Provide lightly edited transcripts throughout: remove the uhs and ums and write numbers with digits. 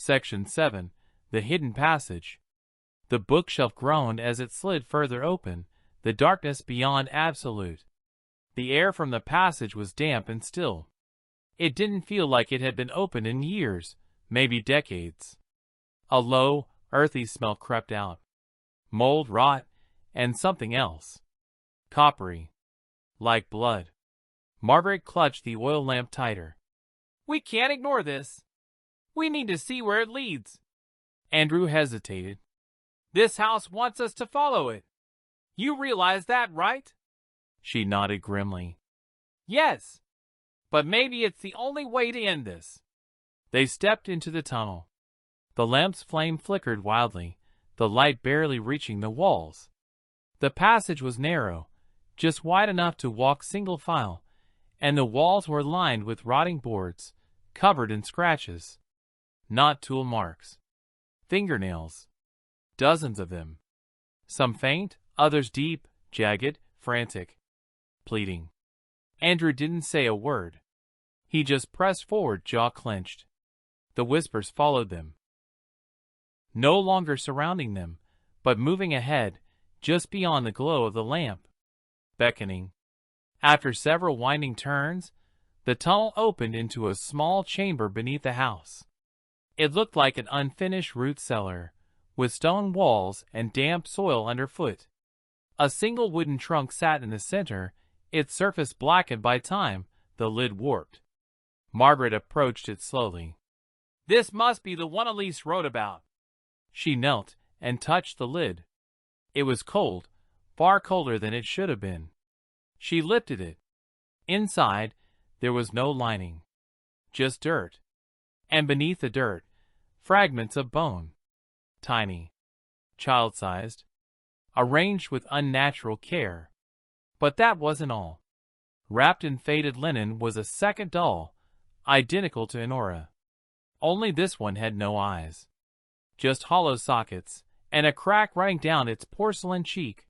Section 7. The Hidden Passage. The bookshelf groaned as it slid further open, the darkness beyond absolute. The air from the passage was damp and still. It didn't feel like it had been opened in years, maybe decades. A low, earthy smell crept out. Mold, rot, and something else. Coppery. Like blood. Margaret clutched the oil lamp tighter. "We can't ignore this. We need to see where it leads." Andrew hesitated. "This house wants us to follow it. You realize that, right?" She nodded grimly. "Yes. But maybe it's the only way to end this." They stepped into the tunnel. The lamp's flame flickered wildly, the light barely reaching the walls. The passage was narrow, just wide enough to walk single file, and the walls were lined with rotting boards, covered in scratches. Not tool marks. Fingernails. Dozens of them. Some faint, others deep, jagged, frantic. Pleading. Andrew didn't say a word. He just pressed forward, jaw clenched. The whispers followed them. No longer surrounding them, but moving ahead, just beyond the glow of the lamp. Beckoning. After several winding turns, the tunnel opened into a small chamber beneath the house. It looked like an unfinished root cellar, with stone walls and damp soil underfoot. A single wooden trunk sat in the center, its surface blackened by time, the lid warped. Margaret approached it slowly. "This must be the one Elise wrote about." She knelt and touched the lid. It was cold, far colder than it should have been. She lifted it. Inside, there was no lining. Just dirt. And beneath the dirt, fragments of bone. Tiny. Child-sized. Arranged with unnatural care. But that wasn't all. Wrapped in faded linen was a second doll, identical to Enora. Only this one had no eyes. Just hollow sockets, and a crack running down its porcelain cheek.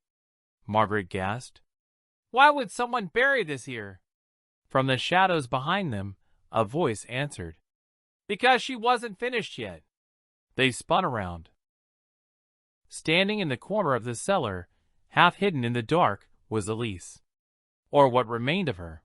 Margaret gasped. "Why would someone bury this here?" From the shadows behind them, a voice answered. "Because she wasn't finished yet." They spun around. Standing in the corner of the cellar, half hidden in the dark, was Elise. Or what remained of her.